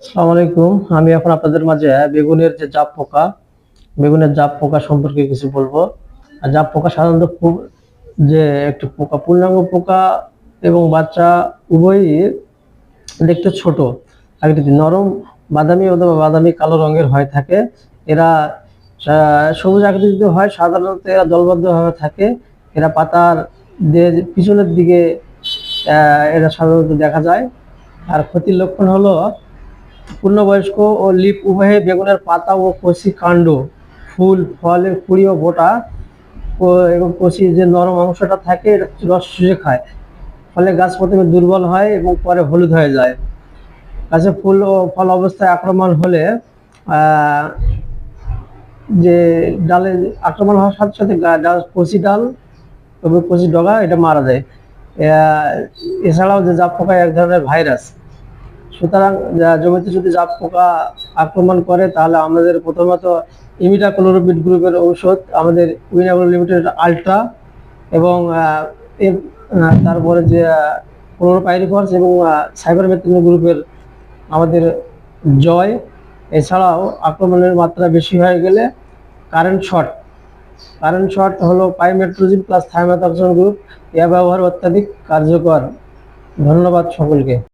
আসসালামু আলাইকুম। আমি এখন আপনাদের মাঝে বেগুনের জাপ পোকা সম্পর্কে কিছু বলবো। আর জাপ পোকা সাধারণত খুব যে একটি পোকা, পূর্ণাঙ্গ পোকা এবং বাচ্চা উভয়ই দেখতে ছোট আকৃতি, নরম বাদামি অথবা বাদামি কালো রঙের হয়ে থাকে। এরা সবুজ আকৃতিতে হয়, সাধারণত এরা দলবদ্ধভাবে থাকে। এরা পাতার পিছনের দিকে এরা সাধারণত দেখা যায়। আর ক্ষতির লক্ষণ হলো পূর্ণবয়স্ক ও লিপ উভয়ে বেগুনের পাতা ও কচি কাণ্ড, ফুল, ফলের কুঁড়ি ও বোটা এবং কচি যে নরম অংশটা থাকে এটা রস চুষে খায়। ফলে গাছ প্রথমে দুর্বল হয় এবং পরে হলুদ হয়ে যায়। গাছে ফুল ও ফল অবস্থায় আক্রমণ হলে যে ডালে আক্রমণ হওয়ার সাথে সাথে ডাল, কচি ডাল এবং কচি ডগা এটা মারা যায়। এছাড়াও যে জাপ পোকা এক ধরনের ভাইরাস। সুতরাং জমিতে যদি জাপ পোকা আক্রমণ করে তাহলে আমাদের প্রথমত ইমিডাক্লোপিড গ্রুপের ঔষধ, আমাদের উইনাগ্রো লিমিটেড আলট্রা এবং তারপরে যে ক্লোরোপাইরিফস এবং সাইবারমেথ্রিন গ্রুপের আমাদের জয়। এছাড়াও আক্রমণের মাত্রা বেশি হয়ে গেলে কারেন্ট শট হলো পাইমেট্রোজিন প্লাস থাইমেথাক্সন গ্রুপ। এর ব্যবহার অত্যাধিক কার্যকর। ধন্যবাদ সকলকে।